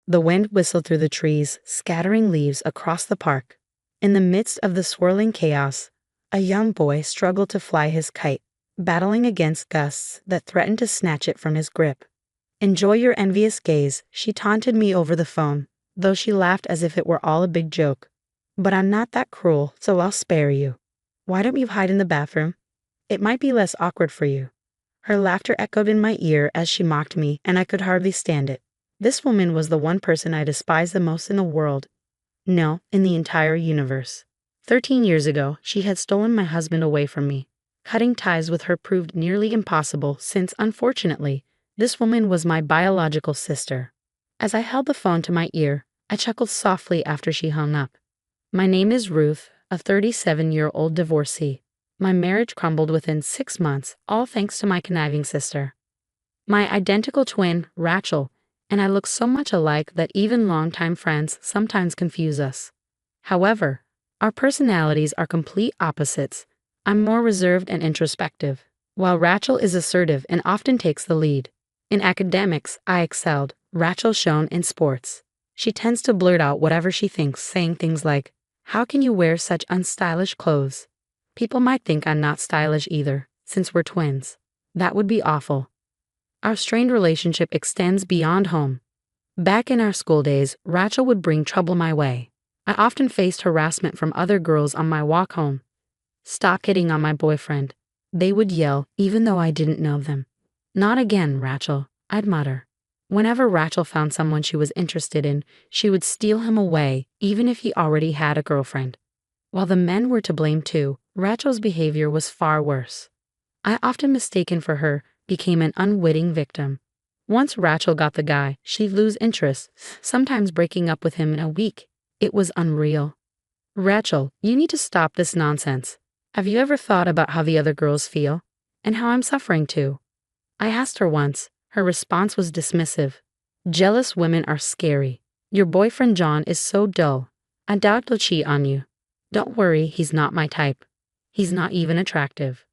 The wind whistled through the trees, scattering leaves across the park. In the midst of the swirling chaos, a young boy struggled to fly his kite, battling against gusts that threatened to snatch it from his grip. "Enjoy your envious gaze," she taunted me over the phone, though she laughed as if it were all a big joke. "But I'm not that cruel, so I'll spare you. Why don't you hide in the bathroom? It might be less awkward for you." Her laughter echoed in my ear as she mocked me, and I could hardly stand it. This woman was the one person I despised the most in the world. No, in the entire universe. 13 years ago, she had stolen my husband away from me. Cutting ties with her proved nearly impossible since, unfortunately, this woman was my biological sister. As I held the phone to my ear, I chuckled softly after she hung up. "My name is Ruth, a 37-year-old divorcee. My marriage crumbled within 6 months, all thanks to my conniving sister. My identical twin, Rachel, and I look so much alike that even longtime friends sometimes confuse us. However, our personalities are complete opposites. I'm more reserved and introspective, while Rachel is assertive and often takes the lead. In academics, I excelled. Rachel shone in sports. She tends to blurt out whatever she thinks, saying things like, 'How can you wear such unstylish clothes?' People might think I'm not stylish either, since we're twins. That would be awful." Our strained relationship extends beyond home. Back in our school days, Rachel would bring trouble my way. I often faced harassment from other girls on my walk home. "Stop hitting on my boyfriend," they would yell, even though I didn't know them. "Not again, Rachel," I'd mutter. Whenever Rachel found someone she was interested in, she would steal him away, even if he already had a girlfriend. While the men were to blame too, Rachel's behavior was far worse. I, often mistaken for her, became an unwitting victim. Once Rachel got the guy, she'd lose interest, sometimes breaking up with him in a week. It was unreal. "Rachel, you need to stop this nonsense. Have you ever thought about how the other girls feel? And how I'm suffering too?" I asked her once. Her response was dismissive. "Jealous women are scary. Your boyfriend John is so dull. I doubt he'll cheat on you. Don't worry, he's not my type. He's not even attractive."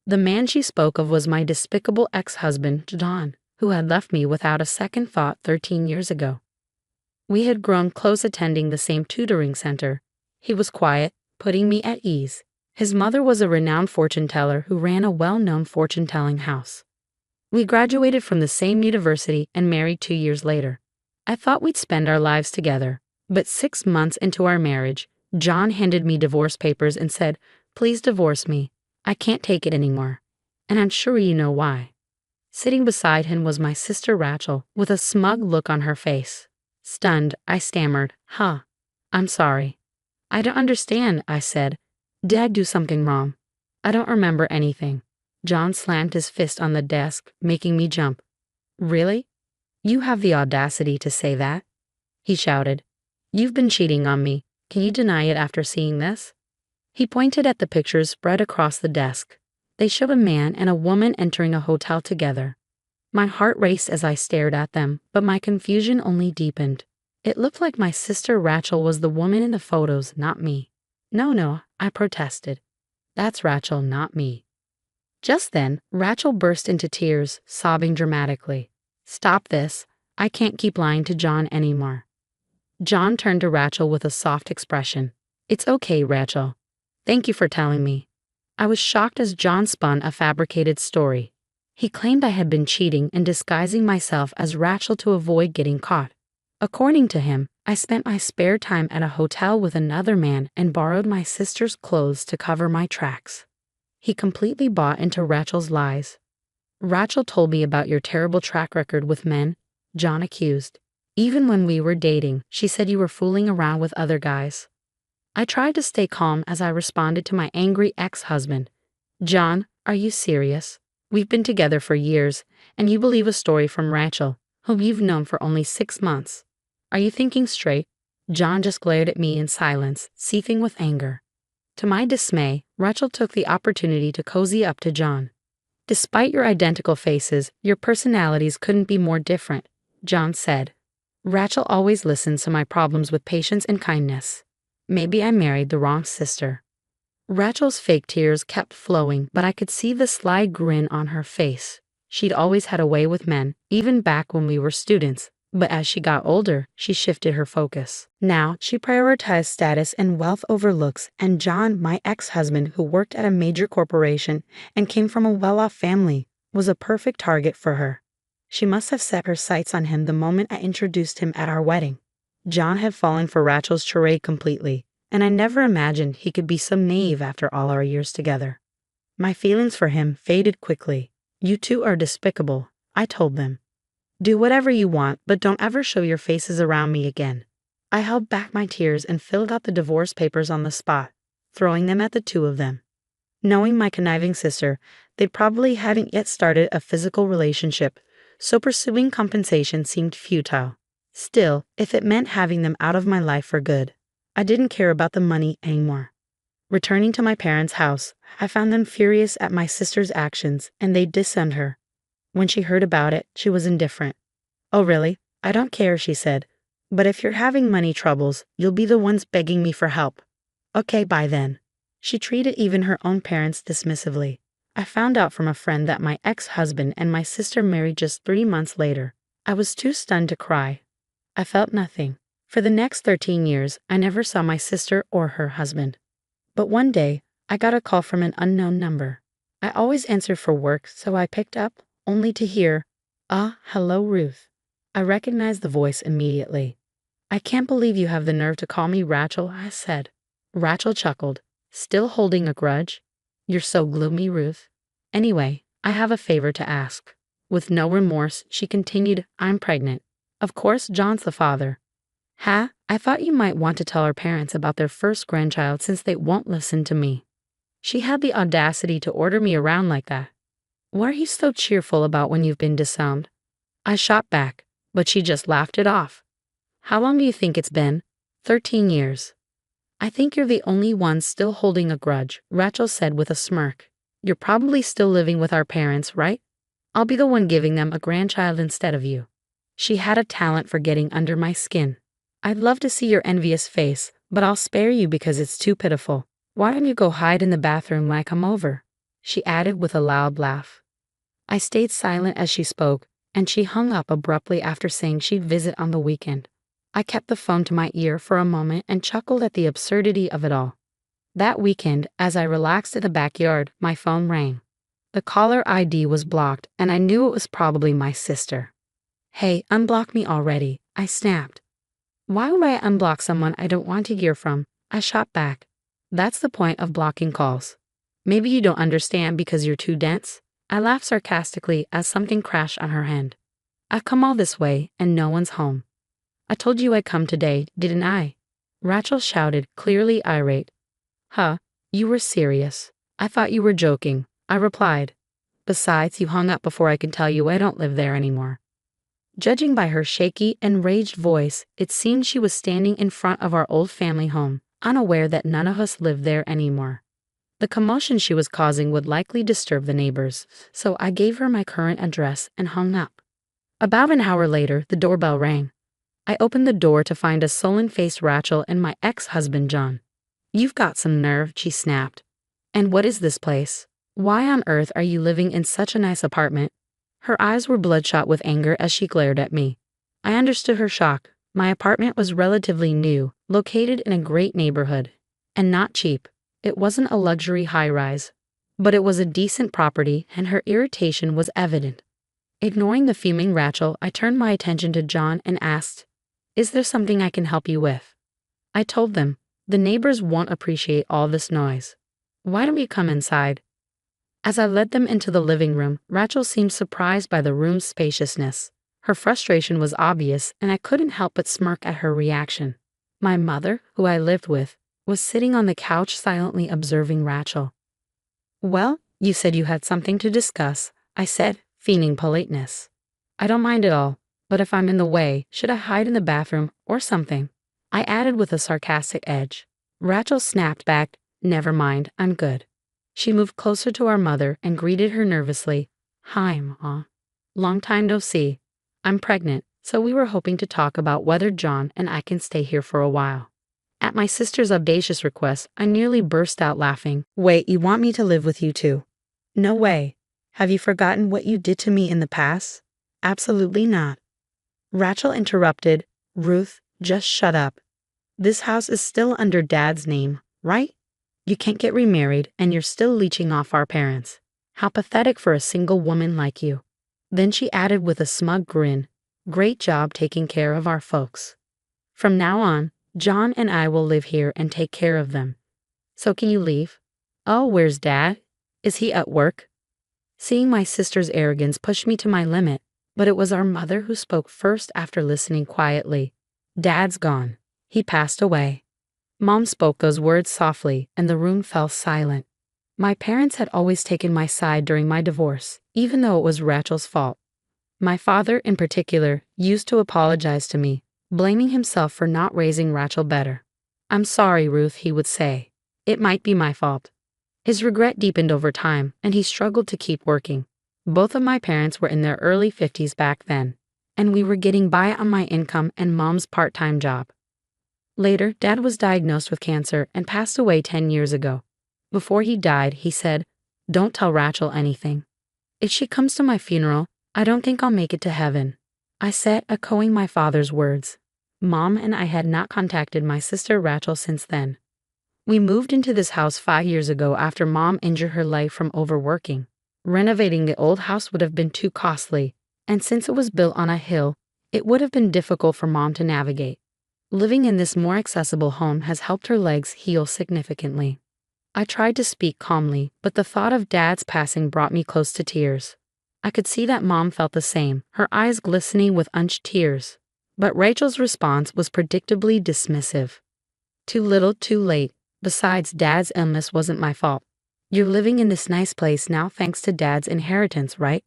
The man she spoke of was my despicable ex-husband, John, who had left me without a second thought 13 years ago. We had grown close attending the same tutoring center. He was quiet, putting me at ease. His mother was a renowned fortune teller who ran a well-known fortune-telling house. We graduated from the same university and married 2 years later. I thought we'd spend our lives together, but 6 months into our marriage, John handed me divorce papers and said, "Please divorce me. I can't take it anymore. And I'm sure you know why." Sitting beside him was my sister Rachel, with a smug look on her face. Stunned, I stammered, "I'm sorry." "I don't understand," I said. "Did I do something wrong?" "I don't remember anything." John slammed his fist on the desk, making me jump. "Really? You have the audacity to say that?" he shouted. "You've been cheating on me. Can you deny it after seeing this?" He pointed at the pictures spread across the desk. They showed a man and a woman entering a hotel together. My heart raced as I stared at them, but my confusion only deepened. It looked like my sister Rachel was the woman in the photos, not me. No, I protested. "That's Rachel, not me." Just then, Rachel burst into tears, sobbing dramatically. "Stop this. I can't keep lying to John anymore." John turned to Rachel with a soft expression. "It's okay, Rachel. Thank you for telling me." I was shocked as John spun a fabricated story. He claimed I had been cheating and disguising myself as Rachel to avoid getting caught. According to him, I spent my spare time at a hotel with another man and borrowed my sister's clothes to cover my tracks. He completely bought into Rachel's lies. "Rachel told me about your terrible track record with men," John accused. "Even when we were dating, she said you were fooling around with other guys." I tried to stay calm as I responded to my angry ex-husband. "John, are you serious? We've been together for years, and you believe a story from Rachel, whom you've known for only 6 months. Are you thinking straight?" John just glared at me in silence, seething with anger. To my dismay, Rachel took the opportunity to cozy up to John. "Despite your identical faces, your personalities couldn't be more different," John said. "Rachel always listens to my problems with patience and kindness. Maybe I married the wrong sister." Rachel's fake tears kept flowing, but I could see the sly grin on her face. She'd always had a way with men, even back when we were students, But as she got older, she shifted her focus. Now, she prioritized status and wealth over looks, and John, my ex-husband, who worked at a major corporation and came from a well-off family, was a perfect target for her. She must have set her sights on him the moment I introduced him at our wedding. John had fallen for Rachel's charade completely, and I never imagined he could be so naive after all our years together. My feelings for him faded quickly. "You two are despicable," I told them. "Do whatever you want, but don't ever show your faces around me again." I held back my tears and filled out the divorce papers on the spot, throwing them at the two of them. Knowing my conniving sister, they probably hadn't yet started a physical relationship, so pursuing compensation seemed futile. Still, if it meant having them out of my life for good, I didn't care about the money anymore. Returning to my parents' house, I found them furious at my sister's actions, and they disowned her. When she heard about it, she was indifferent. "Oh really? I don't care," she said. "But if you're having money troubles, you'll be the ones begging me for help." "Okay, bye then." She treated even her own parents dismissively. I found out from a friend that my ex-husband and my sister married just 3 months later. I was too stunned to cry. I felt nothing. For the next 13 years, I never saw my sister or her husband. But one day, I got a call from an unknown number. I always answered for work, so I picked up, only to hear, hello, Ruth." I recognized the voice immediately. "I can't believe you have the nerve to call me Rachel," I said. Rachel chuckled. "Still holding a grudge? You're so gloomy, Ruth. Anyway, I have a favor to ask." With no remorse, she continued, "I'm pregnant. Of course, John's the father." "Ha? I thought you might want to tell our parents about their first grandchild since they won't listen to me." She had the audacity to order me around like that. "What are you so cheerful about when you've been disowned?" I shot back, but she just laughed it off. "How long do you think it's been?" 13 years. "I think you're the only one still holding a grudge," Rachel said with a smirk. "You're probably still living with our parents, right? I'll be the one giving them a grandchild instead of you." She had a talent for getting under my skin. "I'd love to see your envious face, but I'll spare you because it's too pitiful. Why don't you go hide in the bathroom when I come over?" she added with a loud laugh. I stayed silent as she spoke, and she hung up abruptly after saying she'd visit on the weekend. I kept the phone to my ear for a moment and chuckled at the absurdity of it all. That weekend, as I relaxed in the backyard, my phone rang. The caller ID was blocked, and I knew it was probably my sister. "Hey, unblock me already," I snapped. "Why would I unblock someone I don't want to hear from?" I shot back. "That's the point of blocking calls. Maybe you don't understand because you're too dense." I laughed sarcastically as something crashed on her end. "I've come all this way, and no one's home." "I told you I'd come today, didn't I?" Rachel shouted, clearly irate. "Huh, you were serious. I thought you were joking," I replied. "Besides, you hung up before I could tell you I don't live there anymore." Judging by her shaky, enraged voice, it seemed she was standing in front of our old family home, unaware that none of us lived there anymore. The commotion she was causing would likely disturb the neighbors, so I gave her my current address and hung up. About an hour later, the doorbell rang. I opened the door to find a sullen-faced Rachel and my ex-husband John. "You've got some nerve," she snapped. "And what is this place? Why on earth are you living in such a nice apartment?" Her eyes were bloodshot with anger as she glared at me. I understood her shock. My apartment was relatively new, located in a great neighborhood, and not cheap. It wasn't a luxury high-rise, but it was a decent property, and her irritation was evident. Ignoring the fuming Rachel, I turned my attention to John and asked, "Is there something I can help you with?" I told them, "The neighbors won't appreciate all this noise. Why don't you come inside?" As I led them into the living room, Rachel seemed surprised by the room's spaciousness. Her frustration was obvious, and I couldn't help but smirk at her reaction. My mother, who I lived with, was sitting on the couch silently observing Rachel. "Well, you said you had something to discuss," I said, feigning politeness. "I don't mind at all, but if I'm in the way, should I hide in the bathroom or something?" I added with a sarcastic edge. Rachel snapped back, "Never mind, I'm good." She moved closer to our mother and greeted her nervously. "Hi, Ma. Long time no see. I'm pregnant, so we were hoping to talk about whether John and I can stay here for a while." At my sister's audacious request, I nearly burst out laughing. "Wait, you want me to live with you too?" "No way. Have you forgotten what you did to me in the past?" "Absolutely not." Rachel interrupted. Ruth, just shut up. This house is still under Dad's name, right? You can't get remarried and you're still leeching off our parents. How pathetic for a single woman like you. Then she added with a smug grin, great job taking care of our folks. From now on, John and I will live here and take care of them. So can you leave? Oh, where's Dad? Is he at work? Seeing my sister's arrogance pushed me to my limit, but it was our mother who spoke first after listening quietly. Dad's gone. He passed away. Mom spoke those words softly, and the room fell silent. My parents had always taken my side during my divorce, even though it was Rachel's fault. My father, in particular, used to apologize to me, blaming himself for not raising Rachel better. I'm sorry, Ruth, he would say. It might be my fault. His regret deepened over time, and he struggled to keep working. Both of my parents were in their early 50s back then, and we were getting by on my income and Mom's part-time job. Later, Dad was diagnosed with cancer and passed away 10 years ago. Before he died, he said, "Don't tell Rachel anything. If she comes to my funeral, I don't think I'll make it to heaven." I said, echoing my father's words. Mom and I had not contacted my sister Rachel since then. We moved into this house 5 years ago after Mom injured her leg from overworking. Renovating the old house would have been too costly, and since it was built on a hill, it would have been difficult for Mom to navigate. Living in this more accessible home has helped her legs heal significantly. I tried to speak calmly, but the thought of Dad's passing brought me close to tears. I could see that Mom felt the same, her eyes glistening with unshed tears. But Rachel's response was predictably dismissive. Too little, too late. Besides, Dad's illness wasn't my fault. You're living in this nice place now thanks to Dad's inheritance, right?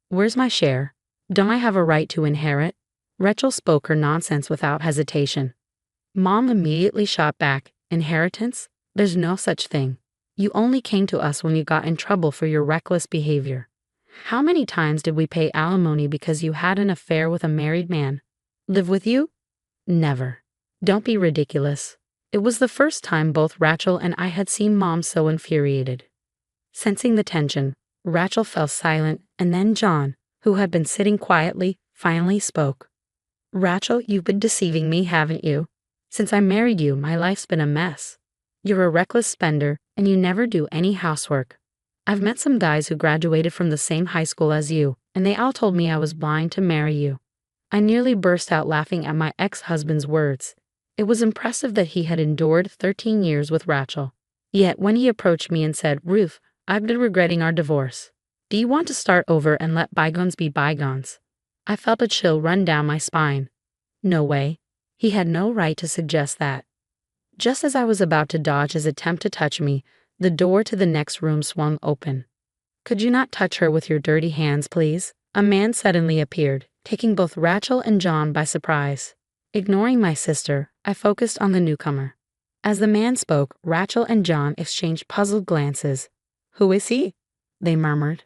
Where's my share? Don't I have a right to inherit? Rachel spoke her nonsense without hesitation. Mom immediately shot back. Inheritance? There's no such thing. You only came to us when you got in trouble for your reckless behavior. How many times did we pay alimony because you had an affair with a married man? Live with you? Never. Don't be ridiculous. It was the first time both Rachel and I had seen Mom so infuriated. Sensing the tension, Rachel fell silent, and then John, who had been sitting quietly, finally spoke. Rachel, you've been deceiving me, haven't you? Since I married you, my life's been a mess. You're a reckless spender, and you never do any housework. I've met some guys who graduated from the same high school as you, and they all told me I was blind to marry you. I nearly burst out laughing at my ex-husband's words. It was impressive that he had endured 13 years with Rachel. Yet when he approached me and said, "Ruth, I've been regretting our divorce. Do you want to start over and let bygones be bygones?" I felt a chill run down my spine. No way. He had no right to suggest that. Just as I was about to dodge his attempt to touch me, the door to the next room swung open. "Could you not touch her with your dirty hands, please?" A man suddenly appeared, taking both Rachel and John by surprise. Ignoring my sister, I focused on the newcomer. As the man spoke, Rachel and John exchanged puzzled glances. "Who is he?" they murmured.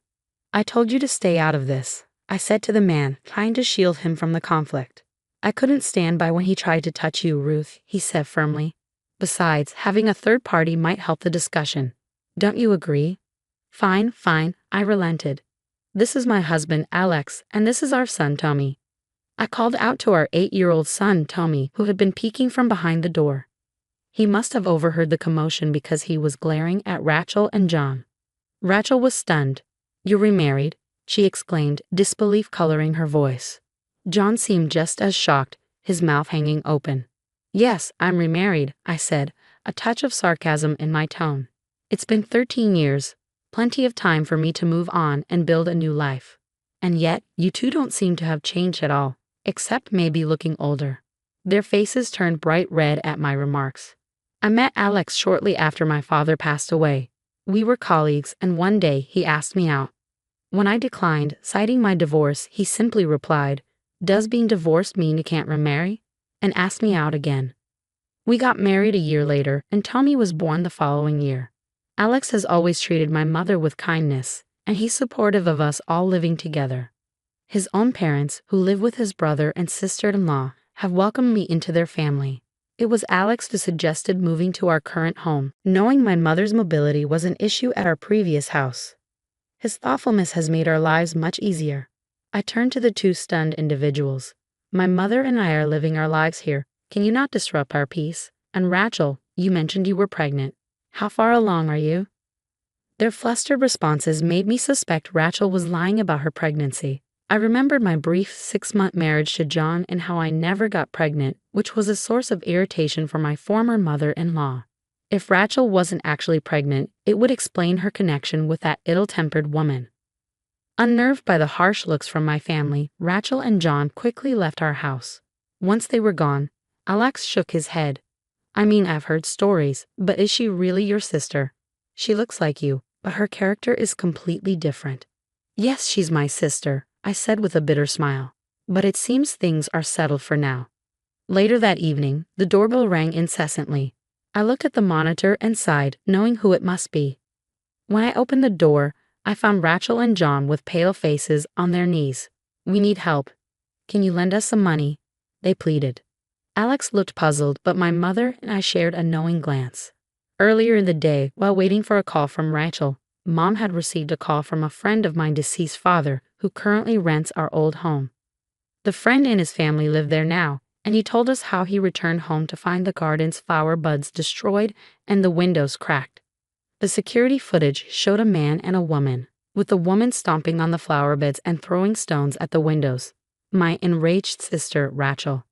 "I told you to stay out of this," I said to the man, trying to shield him from the conflict. "I couldn't stand by when he tried to touch you, Ruth," he said firmly. "Besides, having a third party might help the discussion. Don't you agree?" Fine, I relented. "This is my husband, Alex, and this is our son, Tommy." I called out to our 8-year-old son, Tommy, who had been peeking from behind the door. He must have overheard the commotion because he was glaring at Rachel and John. Rachel was stunned. "You're remarried?" she exclaimed, disbelief coloring her voice. John seemed just as shocked, his mouth hanging open. "Yes, I'm remarried," I said, a touch of sarcasm in my tone. "It's been 13 years, plenty of time for me to move on and build a new life. And yet, you two don't seem to have changed at all, except maybe looking older." Their faces turned bright red at my remarks. I met Alex shortly after my father passed away. We were colleagues, and one day he asked me out. When I declined, citing my divorce, he simply replied, "Does being divorced mean you can't remarry?" and asked me out again. We got married a year later, and Tommy was born the following year. Alex has always treated my mother with kindness, and he's supportive of us all living together. His own parents, who live with his brother and sister-in-law, have welcomed me into their family. It was Alex who suggested moving to our current home, knowing my mother's mobility was an issue at our previous house. His thoughtfulness has made our lives much easier. I turned to the two stunned individuals. My mother and I are living our lives here. Can you not disrupt our peace? And Rachel, you mentioned you were pregnant. How far along are you? Their flustered responses made me suspect Rachel was lying about her pregnancy. I remembered my brief 6-month marriage to John and how I never got pregnant, which was a source of irritation for my former mother-in-law. If Rachel wasn't actually pregnant, it would explain her connection with that ill-tempered woman. Unnerved by the harsh looks from my family, Rachel and John quickly left our house. Once they were gone, Alex shook his head. I mean, I've heard stories, but is she really your sister? She looks like you, but her character is completely different. Yes, she's my sister, I said with a bitter smile. But it seems things are settled for now. Later that evening, the doorbell rang incessantly. I looked at the monitor and sighed, knowing who it must be. When I opened the door, I found Rachel and John with pale faces on their knees. We need help. Can you lend us some money? They pleaded. Alex looked puzzled, but my mother and I shared a knowing glance. Earlier in the day, while waiting for a call from Rachel, Mom had received a call from a friend of my deceased father who currently rents our old home. The friend and his family live there now, and he told us how he returned home to find the garden's flower buds destroyed and the windows cracked. The security footage showed a man and a woman, with the woman stomping on the flower beds and throwing stones at the windows. My enraged sister, Rachel.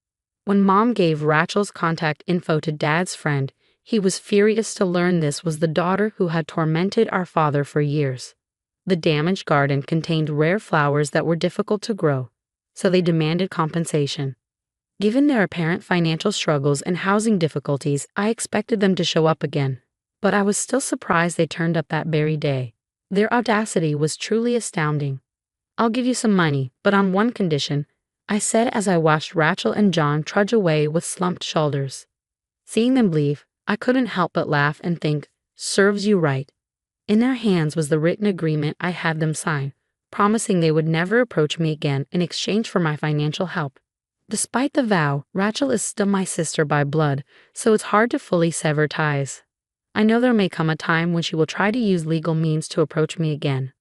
When Mom gave Rachel's contact info to Dad's friend, he was furious to learn this was the daughter who had tormented our father for years. The damaged garden contained rare flowers that were difficult to grow, so they demanded compensation. Given their apparent financial struggles and housing difficulties, I expected them to show up again, but I was still surprised they turned up that very day. Their audacity was truly astounding. I'll give you some money, but on one condition, I said as I watched Rachel and John trudge away with slumped shoulders. Seeing them leave, I couldn't help but laugh and think, serves you right. In their hands was the written agreement I had them sign, promising they would never approach me again in exchange for my financial help. Despite the vow, Rachel is still my sister by blood, so it's hard to fully sever ties. I know there may come a time when she will try to use legal means to approach me again.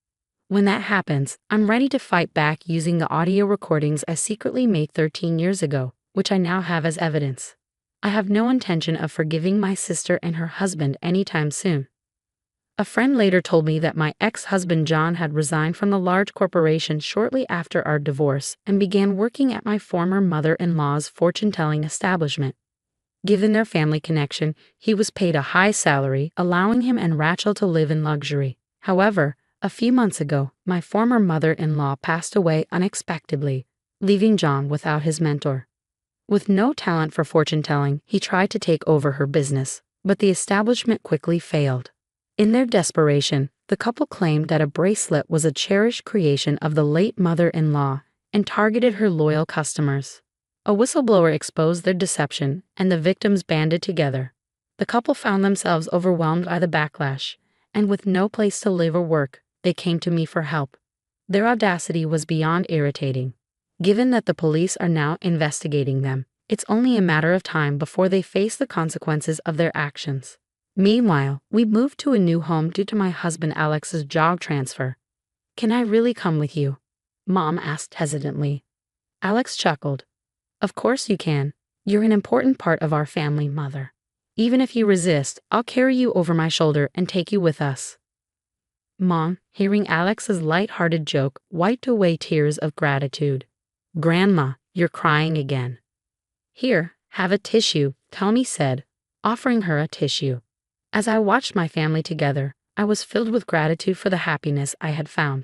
When that happens, I'm ready to fight back using the audio recordings I secretly made 13 years ago, which I now have as evidence. I have no intention of forgiving my sister and her husband anytime soon. A friend later told me that my ex-husband John had resigned from the large corporation shortly after our divorce and began working at my former mother-in-law's fortune-telling establishment. Given their family connection, he was paid a high salary, allowing him and Rachel to live in luxury. However, a few months ago, my former mother-in-law passed away unexpectedly, leaving John without his mentor. With no talent for fortune-telling, he tried to take over her business, but the establishment quickly failed. In their desperation, the couple claimed that a bracelet was a cherished creation of the late mother-in-law and targeted her loyal customers. A whistleblower exposed their deception, and the victims banded together. The couple found themselves overwhelmed by the backlash, and with no place to live or work, they came to me for help. Their audacity was beyond irritating. Given that the police are now investigating them, it's only a matter of time before they face the consequences of their actions. Meanwhile, we moved to a new home due to my husband Alex's job transfer. Can I really come with you? Mom asked hesitantly. Alex chuckled. Of course you can. You're an important part of our family, Mother. Even if you resist, I'll carry you over my shoulder and take you with us. Mom, hearing Alex's light-hearted joke, wiped away tears of gratitude. Grandma, you're crying again. Here, have a tissue, Tommy said, offering her a tissue. As I watched my family together, I was filled with gratitude for the happiness I had found.